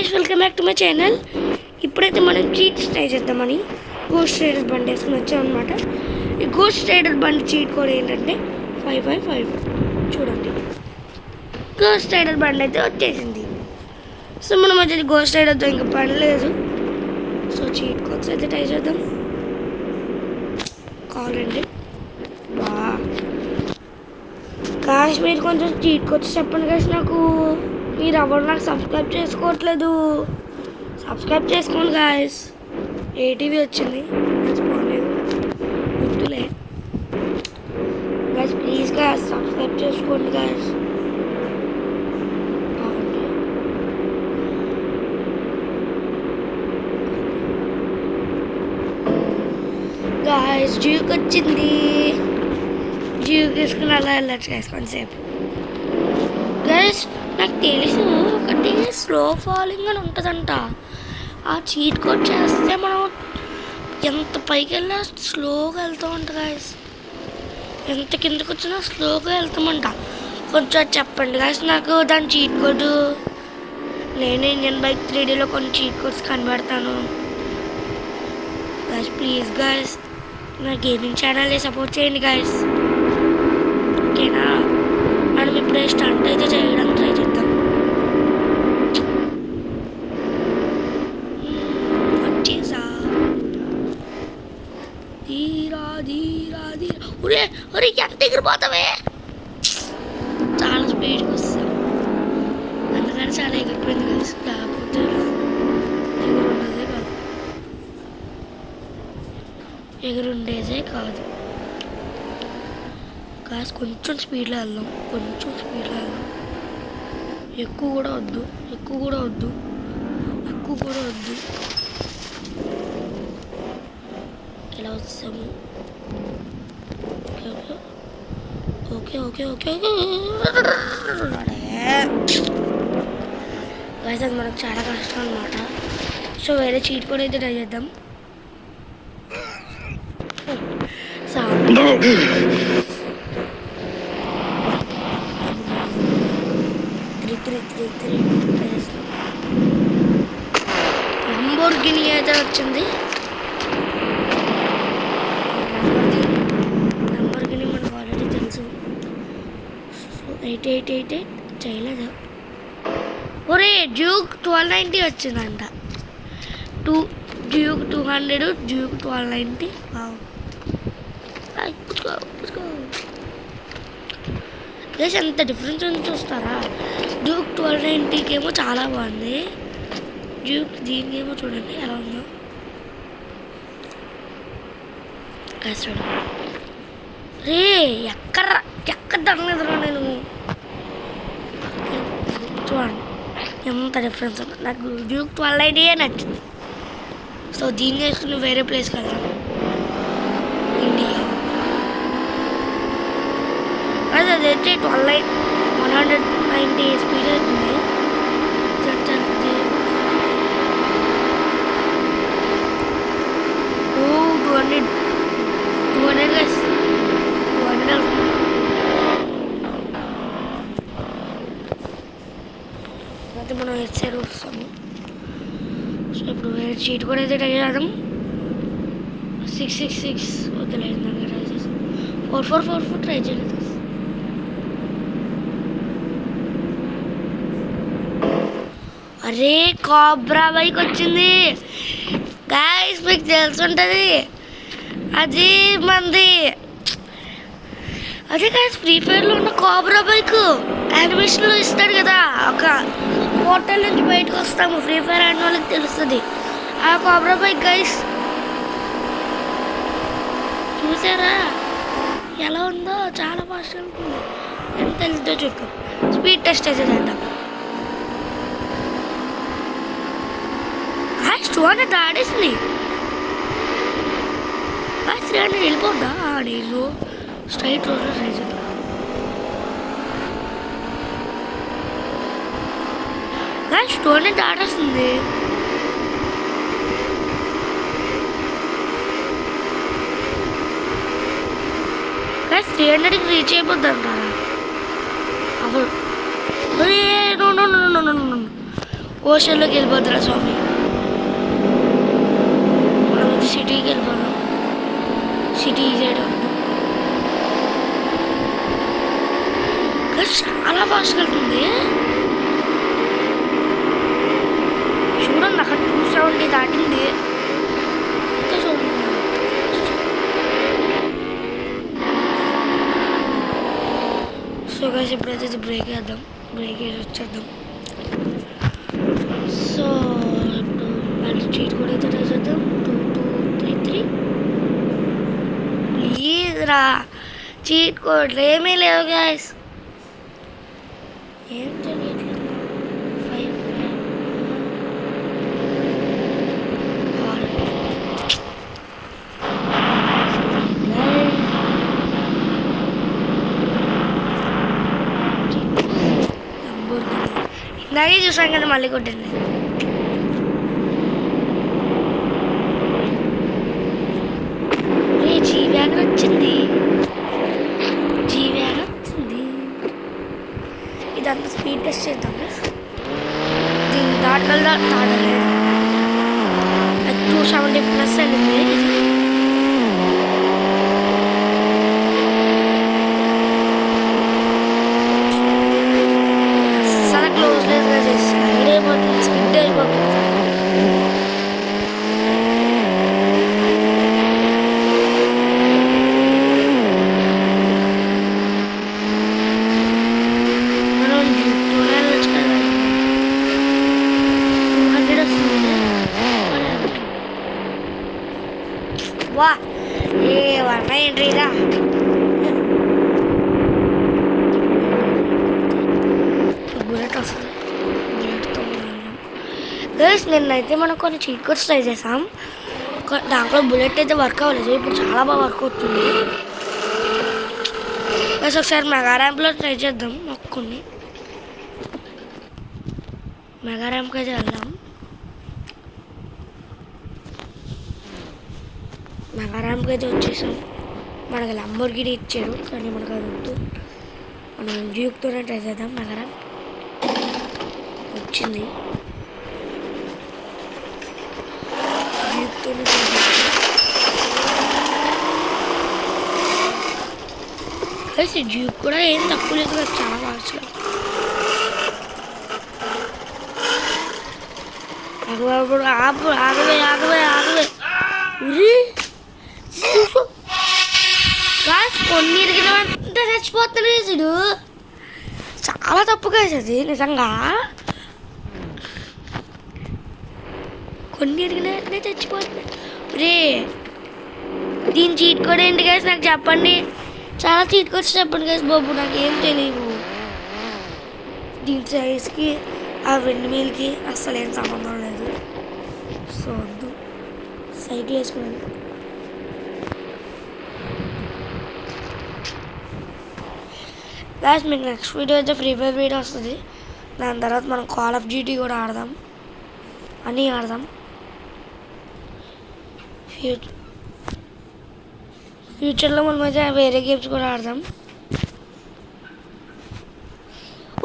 Guys welcome back to my channel. ఇప్పుడైతే మనం cheats try చేద్దామని గోస్ట్ రైడర్ బండి వేసుకుని వచ్చామన్నమాట. ఈ గోస్ట్ రైడర్ బండి చీట్ కోడ్ ఏంటంటే 555. చూడండి, గోస్ట్ రైడర్ బండి అయితే వచ్చేసింది. సో మనం వచ్చేది గోస్ట్ రైడర్తో ఇంకా పని లేదు. సో చీట్ కోడ్స్ అయితే ట్రై చేద్దాం. కావాలండి గాయస్, మీరు కొంచెం చీట్ కోడ్స్ చెప్పండి గాయస్. మీరు ఎవరు నాకు సబ్స్క్రైబ్ చేసుకోవట్లేదు. సబ్స్క్రైబ్ చేసుకోండి గాయస్. ఏటీవీ వచ్చింది, గుర్తులే గాయస్. ప్లీజ్ గాయస్ సబ్స్క్రైబ్ చేసుకోండి గాయస్. గాయస్ జ్యూకి వచ్చింది. జ్యూ తీసుకుని అలా వెళ్ళచ్చు గాయస్ కొంతసేపు. గైస్ నాకు తెలుసు ఒకటి స్లో ఫాలింగ్ అని ఉంటుందంట. ఆ చీట్ కోడ్ చేస్తే మనం ఎంత పైకి వెళ్ళినా స్లోగా వెళ్తూ ఉంటాం గాయస్. ఎంత కిందకు వచ్చినా స్లోగా వెళ్తామంట. కొంచెం చెప్పండి గాయస్ నాకు దాని చీట్ కోడ్. నేను ఇండియన్ బైక్ 3Dలో కొన్ని చీట్ కోడ్స్ కనబడతాను గాయస్. ప్లీజ్ గాయస్ నా గేమింగ్ ఛానల్ని సపోర్ట్ చేయండి గాయస్. ఓకేనా? మనం ఇప్పుడే స్టంట్ అయితే చేయడానికి ట్రై చేద్దాం. వచ్చేసా ధీరా ధీరా ధీరా. ఒరే ఒరే ఎంత ఎగిరిపోతావే. చాలా స్పీడ్గా వస్తాం, అందుకని చాలా ఎగిరిపోయింది కలిసి. లేకపోతే ఎగురుండేదే కాదు, ఎగురుండేదే కాదు. కాస్త కొంచెం స్పీడ్లో వెళ్దాం, కొంచెం స్పీడ్లో వెళ్దాం. ఎక్కువ కూడా వద్దు, ఎక్కువ కూడా వద్దు, ఎక్కువ కూడా వద్దు. ఇలా వస్తాము. Okay okay okay okay. అది మనకు చాలా కష్టం అన్నమాట. సో వేరే చీట్ కూడా అయితే ట్రై చేద్దాం. లంబోర్గిని అయితే వచ్చింది. లంబోర్గిని మనకు ఆల్రెడీ తెలుసు. సో 8888 చేయలేదు. ఒరే డ్యూక్ 1290 వచ్చిందంట. Duke 200, Duke 1290. గైస్ ఎంత డిఫరెన్స్ ఉంది చూస్తారా? డ్యూక్ 1290కి ఏమో చాలా బాగుంది. డ్యూక్ దీనికి ఏమో చూడండి ఎలా ఉందో. గైస్ చూడండి. రే ఎక్కడ తగ్గలేదురా నేను. చూడండి ఎంత డిఫరెన్స్ ఉంది. నాకు డ్యూక్ 1290 నచ్చింది. సో దీన్ని వేసుకుని వేరే ప్లేస్కి వెళ్దాం. ఇండియా అదైతే 190 స్పీడ్ అవుతుంది. 200 గైస్, 200 అయితే మనం హెడ్ సైడ్ వస్తాము. సో ఇప్పుడు వేరే చీట్ కూడా అయితే ట్రై చేద్దాం. 666 వద్దులేదు, ట్రై చేస్తాం. 4444 ట్రై చేయలేదు. అరే కాబ్రా బైక్ వచ్చింది గాయస్, మీకు తెలుసుంటుంది. అది మంది అదే గాయస్ ఫ్రీ ఫైర్లో ఉన్న కాబ్రా బైక్ యానిమేషన్లో ఇస్తాడు కదా. ఒక పోర్టల్ నుంచి బయటకు వస్తాము, ఫ్రీ ఫైర్ ఆడిన వాళ్ళకి తెలుస్తుంది. ఆ కాబ్రా బైక్ గైస్ చూసారా ఎలా ఉందో? చాలా ఫాస్ట్గా ఉంటుంది. ఎంత వెళ్తుందో చూద్దాం. స్పీడ్ టెస్ట్ అయితే చేద్దాం. 200 ఆడేసింది. 300 వెళ్ళిపోద్దా? ఆడేరు స్ట్రైట్ రోడ్లో ట్రై చేద్దాం. గాయస్ 200 ఆడేస్తుంది. గాయస్ 300కి రీచ్ అయిపోద్ది అంటారా? అప్పుడు ఓషన్లోకి వెళ్ళిపోతారా స్వామి. మనం వచ్చి సిటీకి వెళ్ళిపోదాం. సిటీ సైడ్ చాలా ఫాస్ట్గా వెళ్తుంది. చూడండి అక్కడ 270 దాటింది. ఇంకా చూడండి. సో గైస్ ఇప్పుడైతే బ్రేక్ వేద్దాం. బ్రేక్ వేసి వచ్చేద్దాం. సో ఇప్పుడు మళ్ళీ చీట్ కూడా అయితే ట్రై చేద్దాం. 2233 ప్లీజ్ రా. చీట్ కోడ్లు ఏమీ లేవు గైస్. ఏం తెలియట్లేదు. 5 ఇందాకే చూసాం కదా మళ్ళీ కొట్టండి. జీ వ్యాగన్ వచ్చింది. జీ వ్యాగన్ వచ్చింది. ఇదంతా స్పీడ్ టెస్ట్ చేద్దాం. దీన్ని దాటగలదా దాటలేదు. 270+ వెళ్ళింది. అసలు క్లోజ్లెస్గా చేస్తుంది. స్పీడ్ అయిపోతుంది. స్కిడ్ అయిపోతుంది. వా ఏ వర్మ ఎంట్రీరా. బుల్లెట్ వస్తుంది. బుల్లెట్తో గైస్ నిన్నైతే మనం కొన్ని చీట్ కోడ్స్ ట్రై చేసాం. దాంట్లో బుల్లెట్ అయితే వర్క్ అవ్వలేదు. ఇప్పుడు చాలా బాగా వర్క్ అవుతుంది. గైస్ ఒకసారి మెగా ర్యాంప్లో ట్రై చేద్దాం. కొన్ని మెగా ర్యాంప్కి అయితే వెళ్దాం. మెగా ర్యాంప్కి అయితే వచ్చేసాం. మనకు లంబోర్గిని ఇచ్చాడు కానీ మనకు అది వద్దు. మనం డ్యూక్తోనే ట్రై చేద్దాం. మెగా ర్యాంప్ వచ్చింది. డ్యూక్తోనే ట్రై చేద్దాం. డ్యూక్ కూడా ఏం తక్కువ లేదు కదా, చాలా ఫాస్ట్గా. ఆగవే ఆగవే ఆగవే. కొన్ని ఇరిగినంటే చచ్చిపోతుంది. చూడు చాలా తప్పుగా వేసేది నిజంగా. కొన్ని ఇరిగినంటే చచ్చిపోతుంది. రే దీని చీట్ కోడ్ ఏంటి గైస్ నాకు చెప్పండి. చాలా చీట్ కోడ్స్ చెప్పండి గైస్ బాబు. నాకు ఏం తెలియదు. దీని సైజ్కి ఆ వెండి మీల్కి అస్సలు ఏం సంబంధం లేదు. సో వద్దు. సైకిల్ వేసుకున్నాను. గైస్ మీకు నెక్స్ట్ వీడియో అయితే ఫ్రీ ఫైర్ వీడియో వస్తుంది. దాని తర్వాత మనం కాల్ ఆఫ్ డ్యూటీ కూడా ఆడదాం. అన్నీ ఆడదాం. ఫ్యూచర్లో మనం అయితే వేరే గేమ్స్ కూడా ఆడదాం.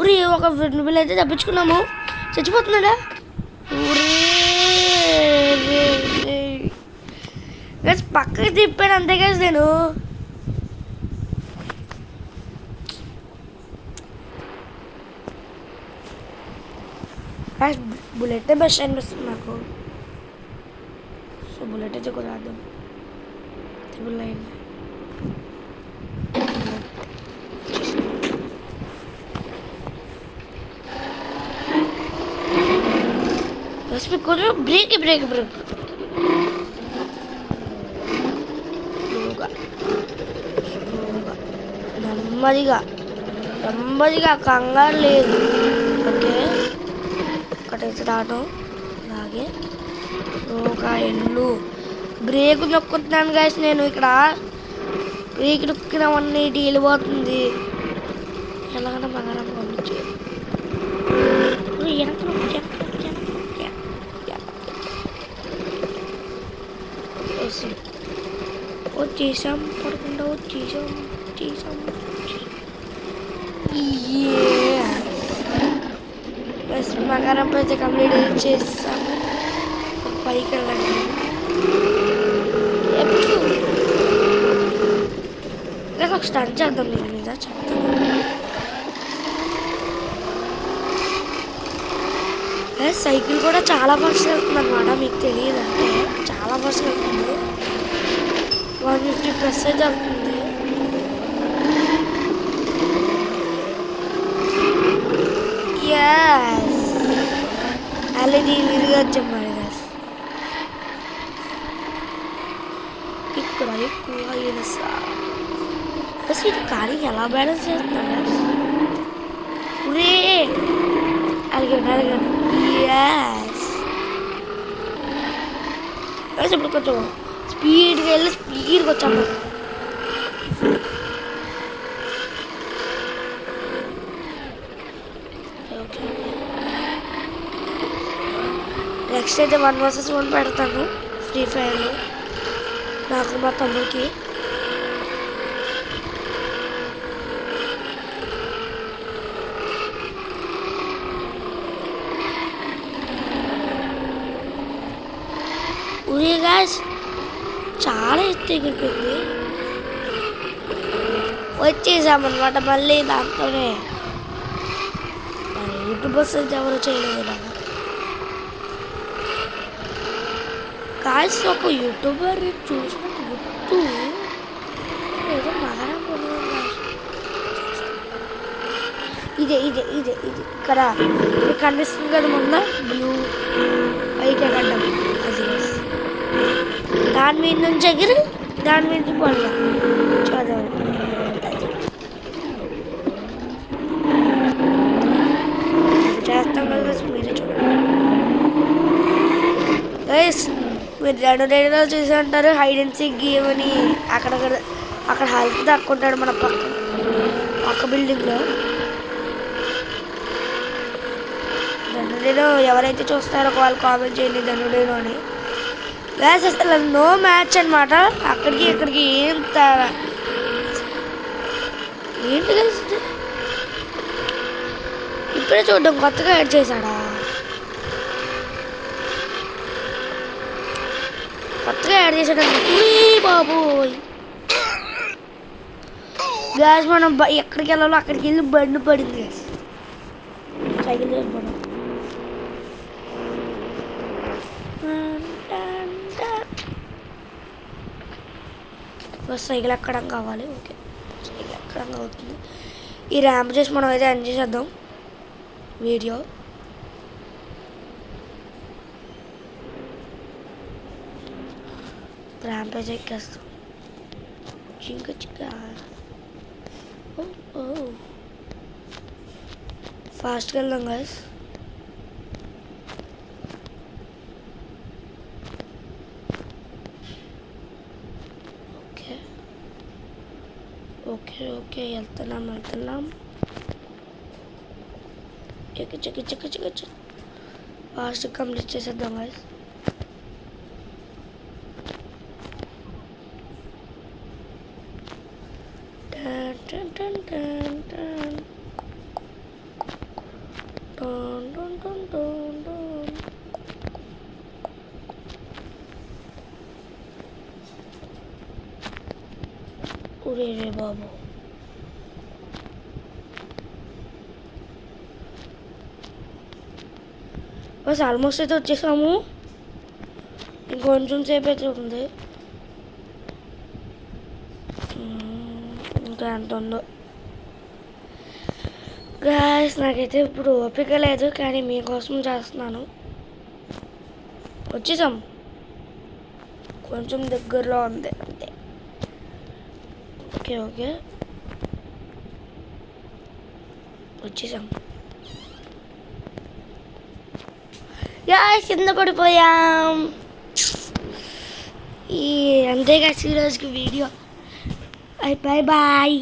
ఊరి ఒక బిల్ అయితే తప్పించుకున్నాము. చచ్చిపోతున్నాడా? గైస్ పక్కకి తిప్పాను అంతే గైస్ నేను. బుల్లెట్ బెస్ట్ అనిపిస్తుంది నాకు. సో బుల్లెట్ అయితే కూడా రాద్దాం. ట్రిపుల్ 9 కొంచెం బ్రేక్ బ్రేక్ బ్రేక్ నెమ్మదిగా నెమ్మదిగా కంగారు లేదు. ఓకే ఒకటైతే రావడం. అలాగే ఒక ఎల్లు బ్రేక్ నొక్కుతున్నాను గైస్ నేను. ఇక్కడ బ్రేక్ నొక్కినవన్నీ వెళ్ళిపోతుంది. ఎలాగైనా బంగారం పంపించే వచ్చేసాం. పడకుండా వచ్చేసాం. మకరం అయితే కంప్లీట్ చేస్తాము. పైకి వెళ్ళండి. ఒక స్టార్ట్ చేద్దాం దీని మీద చెప్తాను. సైకిల్ కూడా చాలా ఫాస్ట్ వెళ్తుంది అనమాట. మీకు తెలియదంటే చాలా ఫాస్ట్ వెళ్తుంది. 150+ అయితే వెళ్తుంది. అలా దీని మీదుగా వచ్చాం మరి. ఇక్కడ ఎక్కువ అసలు ఇది కానీ ఎలా బ్యాలెన్స్ చేస్తున్నా అడిగాను. ఇప్పుడు కొంచెం స్పీడ్గా వెళ్ళి స్పీడ్గా వచ్చాము. నెక్స్ట్ అయితే 1 vs 1 పెడతాను ఫ్రీ ఫైర్లో నాకు మా తమ్ముడికి. ఉరే గాయ్స్ చాలా ఎత్తు ఎగిరిపోయింది. వచ్చేసామన్నమాట మళ్ళీ దాంతోనే. మరి యూట్యూబర్స్ అయితే ఎవరు చేయలేదు ఇలాగా. గాయ్స్ ఒక యూట్యూబర్ చూసినట్టు గుర్తు ఏదో నగరం ఇదే ఇక్కడ కనిపిస్తుంది కదా ముందు బ్లూ పైకి ఎగడ్డం. అది దాని మీద నుంచి ఎగిరి దాని మీద పడదాం. చదవండి చేస్తాం కదా మీరే చూడండి. మీరు 2 చూసి ఉంటారు హైడ్ అండ్ సీక్ గేమ్ అని. అక్కడ హెల్ప్ దక్కుంటాడు మన పక్క బిల్డింగ్లో. ధనుడేలో ఎవరైతే చూస్తారో వాళ్ళు కామెంట్ చేయండి ధనుడేలో అని. గ్యాస్ అసలు నో మ్యాచ్ అనమాట. అక్కడికి ఇక్కడికి ఏం తేడా ఏంటి కలిసి ఇప్పుడే చూడడం కొత్తగా యాడ్ చేశాడా. కొత్తగా యాడ్ చేశాడు బాబోయ్. గ్యాస్ మనం ఎక్కడికి వెళ్ళాలో అక్కడికి వెళ్ళి బండి పడింది. గ్యాస్ సైకిల్ వెళ్ళిపోవడం. బస్ సైకిల్ ఎక్కడం కావాలి. ఓకే సైకిల్ ఎక్కడం అవుతుంది. ఈ ర్యాంప్ చేసి మనం అయితే ఎంజాయ్ చేద్దాం వీడియో. ర్యాంప్ అయితే ఎక్కేస్తాం. చిక్క ఫాస్ట్గా వెళ్దాం గాయస్. ఓకే వెళ్తున్నాం. చెక్ ఫాస్ట్ కంప్లీట్ చేసేద్దాం గాయస్. రే బాబు బస్ ఆల్మోస్ట్ అయితే వచ్చేసాము. ఇంకొంచెం సేపు అయితే ఉంది. ఇంకా ఎంత ఉందో గాయస్. నాకైతే ఇప్పుడు ఓపిక లేదు కానీ మీకోసం చేస్తున్నాను. వచ్చేసాం. కొంచెం దగ్గరలో ఉంది అంతే. ఓకే వచ్చేసాం. కింద పడిపోయాం. అంతేగా ఈరోజుకి వీడియో. బాయ్.